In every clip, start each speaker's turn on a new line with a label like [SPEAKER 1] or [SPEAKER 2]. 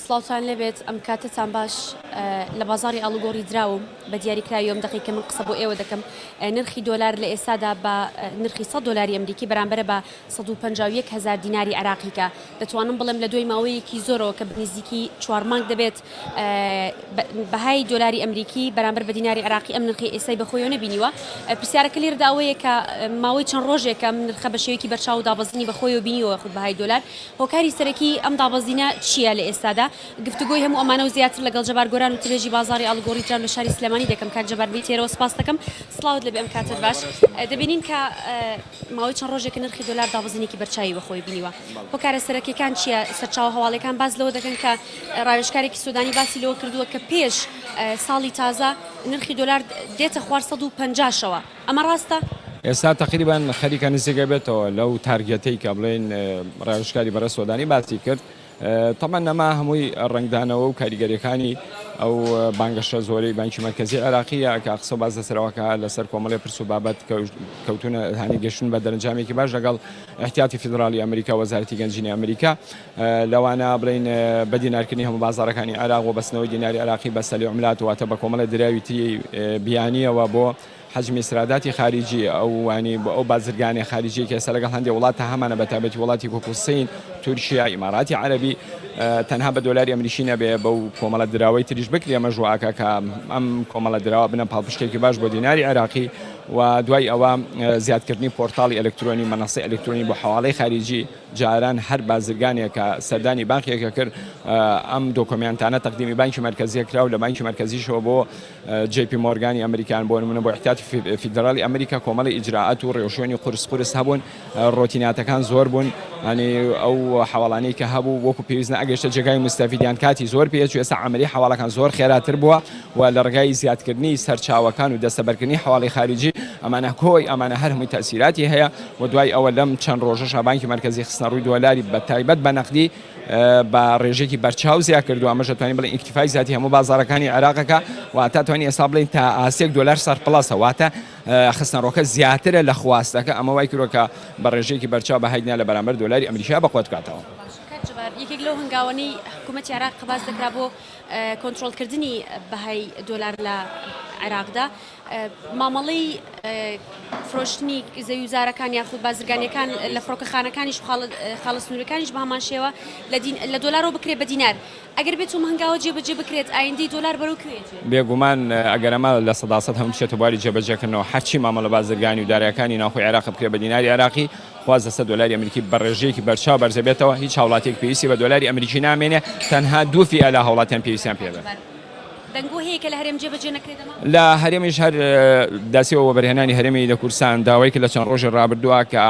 [SPEAKER 1] سڵاوتان لێبێت ئەم کاتتان باش لە بازاری ئاڵوگۆڕی دراوم بە دیاریکراوی ئەم دقیقە من قسە بۆ ئێوە دەکەم نرخی دۆلار لە ئێستادا بە نرخی 100 دلاری ئەمریکی بەرامبەر بە 151,000 دیناری عراقیکە دەتوانم بڵێم لە دوای ماوەیەکی زۆرەوە کە بنزیکی 4 مانگ دەبێت بەهای دۆلاری ئەمریکی بەرامبەر بە دیناری عراقی ئەم نرخی ئێستای بەخۆیەوە نبینیوە پرسیارەکە لێرەدا ئەوەیە کە ماوەی چەند ڕۆژێکە نرخە بە شێوەیەکی بەرچاو دابەزینی بەخۆیەوە بینیوە خود بەهای دۆلار هۆکاری سەرەکی ئەم دابەزینە چییە لە ئێستادا گفتگۆی هەموو ئەمانە و زیاتر لەگەڵ جەبار گۆران و ترێژی بازاری ئاڵوگۆڕی درام لە شاری سلێمانی دەکەم کاک جەبار بیتێرەوە سپاس دەکەم سڵاوت لەبێ ئەم کاتت باش دەبینین کە ماوەی چەند ڕۆژێک نرخی دۆلار دابەزینێکی بەرچاوی بەخۆی بینیوە هۆکارە سەرەکیەکان چییە سەرچاو هەواڵەکان باز لەوە دەکەن کە ڕاوێژکارێکی سوودانی باسی لەوە کردووە کە پێش ساڵی تازە نرخی دۆلار دێتە خوار 150شەوە ئەمە ڕاستە؟
[SPEAKER 2] ئێستا تقریبان خەریکە نزیکە بێتەوە لەو تارگێتەی کە بڵێن ڕاوێژکاری بەرە سوودانی باسی کرد طبعا نەما هەمووی ڕنگدانەوە و کاریگەریەکانی ئەو بانگەشە زۆرەی بانکی مرکزی عێراقیە کە قسە باز دەسەرەوەکە لەسەر کۆمەڵی پرس و بابەت کەوتونە هانی گەشتن بە دەرەنجامێکی باش لەگەڵ احتیاتی فیدرالی ئەمریکا وەزارەتی گەنجینی ئەمریکا لەوانە بڵین بە دینارکردنی هەموو بازاڕەکانی عێراق و بەستنەوەی دیناری عێراقی بە سەلی عملات واتە بە کۆمەڵە دراوی تری بیانیەوە بۆ حجمی سراداتی خارجی ئەو وانی بە ئەو بازرگانی خارجی کە ئێستا لەگەڵ هەندێک وڵات هەمانە بە تایبەتی وڵاتی وەکو سین تورکیا ئیماراتی عەرەبی تەنها بە دۆلاری ئەمریکی نەبێ بەو کۆمەڵە دراوەی تریش بکرێ مەژوعەکە کە ئەم کۆمەڵە دراوە بنە پاڵپشتێکی باش بۆ دیناری عێراقی و دوای ئەوە زیادکردنی پۆرتاڵی ئەلکترۆنی مەنەسەی ئەلکترۆنی بۆ حواڵەی خارجی جاران هەر بازرگانێک کە سەردانی بانکێکە کرد ئەم دۆکۆمنتانە تەقدیمی بانکی مرکزی کرا و لە بانکی مرکزیشەوە بۆ جی پی مۆرگانی ئەمریکان بۆ نمونە بۆ احتیاتی فیدرالی ئەمریکا کۆمەڵی ئیجراعات و ڕێوشێنی قورس هەبوون ڕۆتیناتەکان زۆر بوون ئەنی ئەو حواڵانەی کە هەبوو وەکو پێویستە ئەگەشتە جێگای مستەفیدیان کاتی زۆر پێچ ئێستا عملی حواڵەکان زۆر خێراتر بووە و لە ڕێگای زیادکردنی سەرچاوەکان و دەستەبەرکردنی حواڵی خارجی ئەمانە کۆی ئەمانە هەر هەمووی تەسیراتی هەیە و دوای ئەوە لەم چەند ڕۆژەش بانکی مرکزی خستنە ڕووی دۆلاری بە تایبەت بە نەقدی بە ڕێژێکی بەرچاو زیاد کردو ئەمەش دەتوانین بڵێن ئیکتیفای زیاتی هەموو بازاڕەکانی عێراقەکە واتە توانین ئێستا بڵێن تا ئاسێک دۆلار سەرپڵاسە واتە خستنەڕۆکە زیاترە لە خواستەکە ئەمە وای کردوکە بە ڕێژێکی بەرچاو بەهایدنا لە بەرامبەر دۆلاری ئەمریکا بەخۆت کاتەوە
[SPEAKER 1] یەکێک لەو هەنگاوانەی حکوومەتی عێراق باز دەکرا بۆ کۆنتڕۆلکردنی بەهای دۆلار لە عێراقدا مامەڵەی فرۆشتنی زەویزارەکان یاخود بازرگانیەکان لە فڕۆکەخانەکانیش خاڵە سنوورەکانیش بە هەمان شێوە لە دۆلارەوە بکرێت بە دینار ئەگەر بێت و هەنگاوە جێبەجێ بکرێت ئایندەی دۆلار بەرەو کوێت
[SPEAKER 2] بێگومان ئەگەر ئەمە لە سەداسەد هەموو بچێتە بواری جێبەجێکردنەوە هەرچی مامەڵە بازرگانی و دارایەکانی ناوخۆی عێراق بکرێت بە دیناری عێراقی خواز 100 دلاری ئەمریکی بە ڕێژەیەکی بەرچاو بەرزەبێتەوە هیچ هاوڵاتێک پێویستی بە دۆلاری ئەمریکی نامێنێ تەنها 2% لە هاوڵاتیان پێویستیان پێبێت
[SPEAKER 1] دەنگۆ هەیە کە لە هەرێم جێبەجێ نەکرێتەوە
[SPEAKER 2] لە هەرێمیش هەر داسیەوە بەرهێنانی هەرێمی لە کورسان داوای کە لە چەند ڕۆژی ڕابردووە کە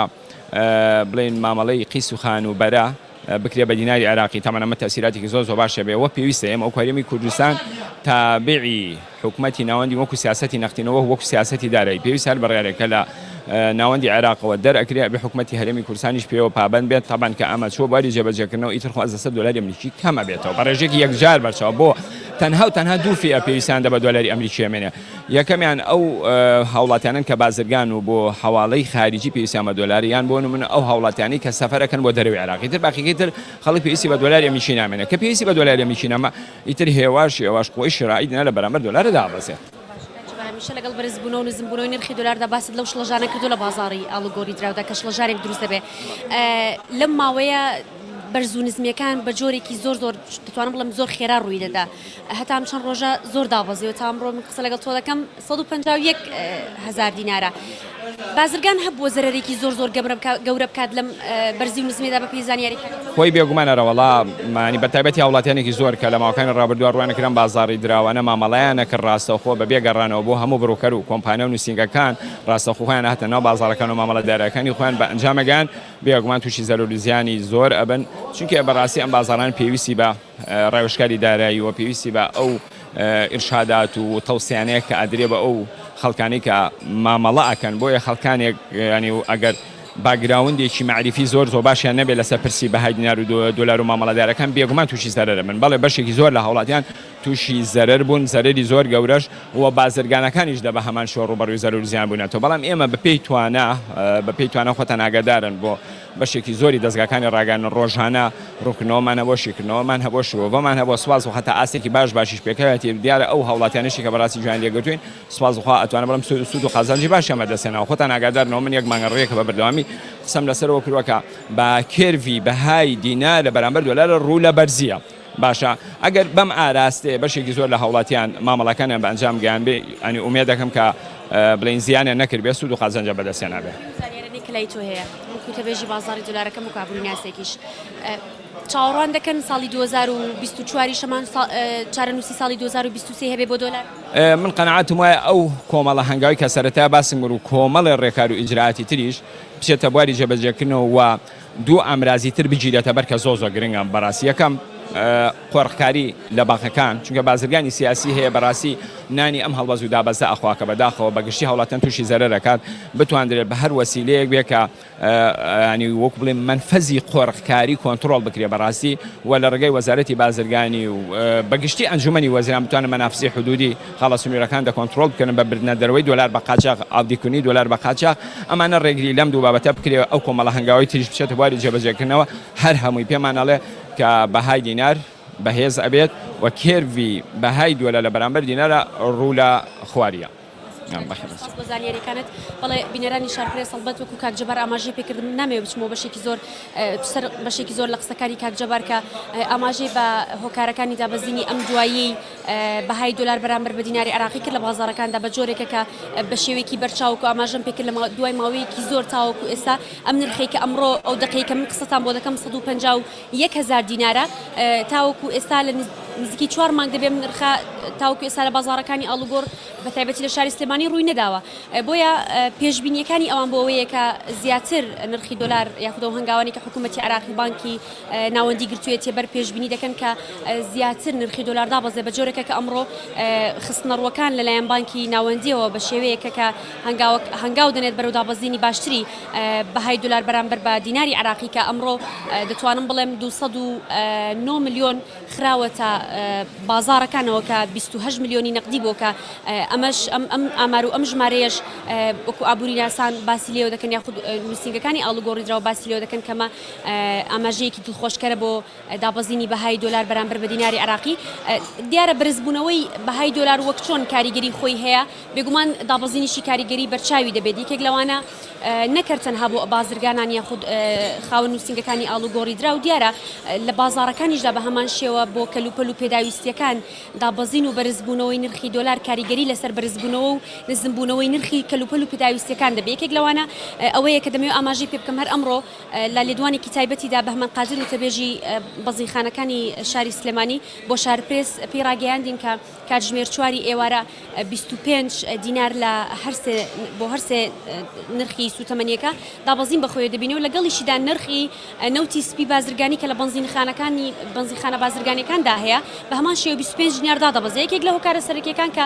[SPEAKER 2] بڵێن مامەڵەی قیس و خان و بەرە بکرێ بە دیناری عێراقی تەمەنە ئەمە تەسیراتێکی زۆر باشە بێ وە پێویستە ئێمە ئەو هەرێمی کوردستان تابعی حکومەتی ناوەندی وەکو سیاسەتی نەختینەوە وەکو سیاسەتی دارایی پێویست هەر بەڕێارێکە لە ناوەندی عێراقەوە دەرئەکرێ بە حکومەتی هەرێمی کوردستانیش پێوە پابند بێت تابان کە ئەمە چوە بواری جێبەجێکردنەوە ئیتر خواز 100 دلاری ئەمریکی کەمە بێتەوە بە ڕێژێکی یەکجار بەرچاو بۆ تەنها 2% پێویستیان دە بە دۆلاری ئەمریکی ئەمێنێ یەکەمیان ئەو هاوڵاتیانن کە بازرگان و بۆ حواڵەی خارجی پێویستیان بە دۆلاریان بۆ نمونە ئەو هاوڵاتیانی کە سەفەرەکەن بۆ دەرەوەی عێراقی تر باقیەکەی تر خەڵک پێویستی بە دۆلاری ئەمریکی نامێنێ کە پێویستی بە دۆلاری ئەمریکی نەما ئیتر هێواش قۆی شرایی دێنە لە بەرامبەر دۆلارە دابەزێت
[SPEAKER 1] هەمیشە لەگەڵ بەرزبوونەوە و نزمبوونەوەی نرخی دۆلاردا باست لەو شڵەژانە کردو لە بازاڕی ئاڵوگۆڕی دراودا کە شڵەژارێک دروست دەبێ لەم ماوەیە بەرز و نزمیەکان بە جۆرێکی زۆر دەتوانم بڵم زۆر خێرا ڕووی دەدا هەتا ئەم چەند ڕۆژە زۆر دابەزیەوە تا ئەمڕۆ من قسە لەگەڵ تۆ دەکەم 151,000 دینارە بازرگان هەبووە زەرێکی زۆر گەورە بکات لەم بەرزی و نزمێدا بە پێی زانیاریەکان
[SPEAKER 2] خۆی بێگومانەرە وەڵام مانی بە تایبەتی هاوڵاتیانێکی زۆر کە لە ماوەکانی ڕابردووە ڕوانەکردن بازاڕی دراوانە مامەڵەیانە کرد ڕاستەوخۆ بە بێگەڕانەوە بۆ هەموو بڕۆکەر و کۆمپانیا و نووسینگەکان ڕاستەخۆیان هاتە ناو بازاڕەکان و مامەڵە دارەکانی خۆیان بە ئەنجامەگەیان بێگومان تووشی زەرۆریزیانی زۆر ئەبن چونکە بەڕاستی ئەم بازاڕان پێویستی بە ڕێوەشکاری دارایی و پێویستی بە ئەو ئرشادات و تەوسیانەیە کە ئەدرێ بە ئەو خەڵکانی کە مامەڵە ئەکەن بۆیە خەڵکانێک ینی و ئەگەر باگراوندێکی معریفی زۆر باشیان نەبێت لەسەر پرسی بەهای دینار و دۆلار و مامەڵەدارەکان بێگومان تووشی زەرەرە من بەڵێ بەشێکی زۆر لە هاوڵاتیان تووشی زەرەر بوون زەرەری زۆر گەورەش و بازرگانەکانیش دە بە هەمان شۆ ڕوبەڕووی زەرەر و زیان بوونەتەوە بەڵام ئێمە بە پێی توانە خۆتان ئاگادارن بۆ بەشێکی زۆری دەستگاکانی ڕاگەاندن ڕۆژانە ڕوونکردنەوەمان هەبوو شیکردنەوەمان هەبوو شوڤەمان هەبوو سواز و هەتا ئاسێکی باشیش پێکەوێتی دیارە ئەو هەوڵاتیانشی کە بەڕاستی جوان لێگرتوین سوازخوا ئەتوانە بەڵام سوود و قازانجی باش ئەمە دەستێنەوە خۆتان ئاگادارنەوە من یەک مانگە ڕێکە بە بەردەوامی قسەم لەسەرەوە کردووە کە بە کێروی بەهای دینار لە بەرامبەر دۆلارە ڕوو لە بەرزیە باشە ئەگەر بەم ئاراستێ بەشێکی زۆر لە هەوڵاتیان مامەڵەکانیان بە ئەنجام گیان بێ ئەنی ئومێد دەکەم کە بڵین زیانیان نەکرد بێ سوود و قازانجە بەدەستێنە بێ
[SPEAKER 1] کلای تۆ هەیە وەکوتەبێژی بازاڕی دۆلارەکەم و کابووری ناسێکیش چاوەڕوان دەکەن ساڵی 2024 شەمان چارەنووسی ساڵی 2023 هەبێ بۆ دۆلار
[SPEAKER 2] من قەنەعەتم وایە ئەو کۆمەڵە هەنگاوی کە سەرەتا باسم کرد و کۆمەڵی ڕێکار و ئیجراعاتی تریش بچێتە بواری جێبەجێکردنەوە و دوو ئامرازی تر بگیرێتە بەر کە زۆر گرنگە بەڕاستی یەکەم قۆڕخکاری لە باخەکان چونکە بازرگانی سیاسی هەیە بەڕاستی نانی ئەم هەڵبەز و دابەزە ئەخواکە بەداخەوە بەگشتی هەوڵاتیان تووشی زەرەرەکات بتواندرێت بە هەر وەسیلەیەک بێ کە ینی وەک بڵێن منفەزی قۆڕخکاری کۆنتترۆل بکرێ بەڕاستی و لە ڕێگەی وەزارەتی بازرگانی و بەگشتی ئەنجومەنی وەزیران بتوانن مەنافسی حدودی خاڵە سنوورەکان دەکۆنتترۆل بکەن بە بردنە دەرەوەی دۆلار بە قاچاق ئاودیکردنی دۆلار بە قاچاق ئەمانە ڕێگری لەم دوو بابەتە بکرێ ئەو کۆمەڵە هەنگاوی تریش بچێتە بواری جێبەجێکردنەوە هەر هەمووی پێمانەڵێ کە بەهای دینار بەهێز ئەبێت و کێروی بەهای دۆلار لە بەرامبەر دینارە ڕوو لە خواریە
[SPEAKER 1] زانیاریەکانت بەڵێ بینەرانی شارپرێ سەڵبەت وەکو کاکجەبار ئاماژەی پێکردن نامێ بچمەوە بەشێکی زۆر لە قسەکاری کاکجەبار کە ئاماژەی بە هۆکارەکانی دابەزینی ئەم دوایی بەهای دۆلار بەرامبەر بە دیناری عراقی کرد لە بازاڕەکاندا بە جۆرێکە کە بە شێوەیەکی بەرچاوکو ئاماژەم پێکرد لە دوای ماوەیەکی زۆر تاوەکو ئێستا ئەم نرخێکە ئەمڕۆ ئەو دقەیەکە من قسەتان بۆ دەکەم 151,000 دینارە تاوەکو ئێستا لە نزیکی 4 مانگ دەبێ نرخە تاوەکو ئێستا لە بازاڕەکانی ئاڵوگۆڕ بە تایبەتی لە شاری سلێمانی ڕووی نەداوە بۆیە پێشبینیەکانی ئەوان بۆەوەیە کە زیاتر نرخی دۆلار یاخود ئەو هەنگاوانی کە حکوومەتی عراقی بانکی ناوەندی گرتوویەتی بەر پێشبینی دەکەن کە زیاتر نرخی دۆلار دابەزێ بە جۆرێکە کە ئەمڕۆ خستنەڕوەکان لەلایەن بانکی ناوەندیەوە بە شێوەیەکە کە هەنگاو دەنێت بەرەو دابەزینی باشتری بەهای دۆلار بەرامبەر بە دیناری عراقی کە ئەمڕۆ دەتوانم بڵێم 209 ملیۆن خراوەتە بازاڕەکانەوە کە 28 ملیۆنی نەقدی بۆ کە ئەمەش ئەم ئامار و ئەم ژمارەیەش وەکو ئابووری ناسان باسی لێوە دەکەن یاخود نووسنگەکانی ئاڵوگۆڕیدراوە باسی لێوە دەکەن کەمە ئاماژەیەکی دڵخۆشکەرە بۆ دابەزینی بەهای دۆلار بەرامبەر بە دیناری عراقی دیارە بەرزبوونەوەی بەهای دۆلار وەک چۆن کاریگەری خۆی هەیە بێگومان دابەزینیشی کاریگەری بەرچاوی دەبێت یەکێک لەوانە نەکرد تەنها بۆ بازرگانان یاخود خاوەن نووسنگەکانی ئاڵوگۆڕیدرا و دیارە لە بازاڕەکانیشدا بە هەمان شێوە بۆ کەلوپەل و پێداویستیەکان دابەزین و بەرزبوونەوەی نرخی دۆلار کاریگەری لەسەر بەرزبوونەوە و نزمبوونەوەی نرخی کەلوپەل و پێداویستیەکان دەبێت یەکێک لەوانە ئەوەیە کە دەمەوێت ئاماژەی پێ بکەم هەر ئەمڕۆ لە لێدوانێکی تایبەتیدا بەهمەند قادر و تەبێژی بەزیخانەکانی شاری سلێمانی بۆ شارپرێس پێی ڕاگەیاندین کە کاتژمێر چواری ئێوارە 25 دینار لە بۆ هەرسێ نرخی سوتەمەنیەکە دابەزین بەخۆی دەبینێ و لەگەڵیشیدا نرخی نەوتی سپی بازرگانی کە لە بەنزینخانە بازرگانیەکاندا هەیە بە هەمان شێوە 25 دیناردا دەبەزێ یەکێک لە هۆکارە سەرەکیەکان کە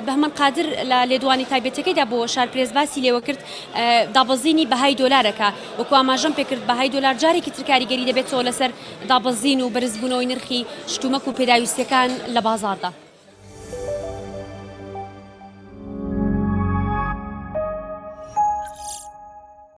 [SPEAKER 1] بە هەمان قادر لە لێدوانی تایبەتەکەیدا بۆ شارپرێس باسی لێوە کرد دابەزینی بەهای دۆلارەکە وەکو ئاماژەم پێکرد بەهای دۆلار جارێکی تر کاریگەری دەبێتەوە لەسەر دابەزین و بەرزبوونەوەی نرخی شتومەک و پێداویستیەکان لە بازاردا.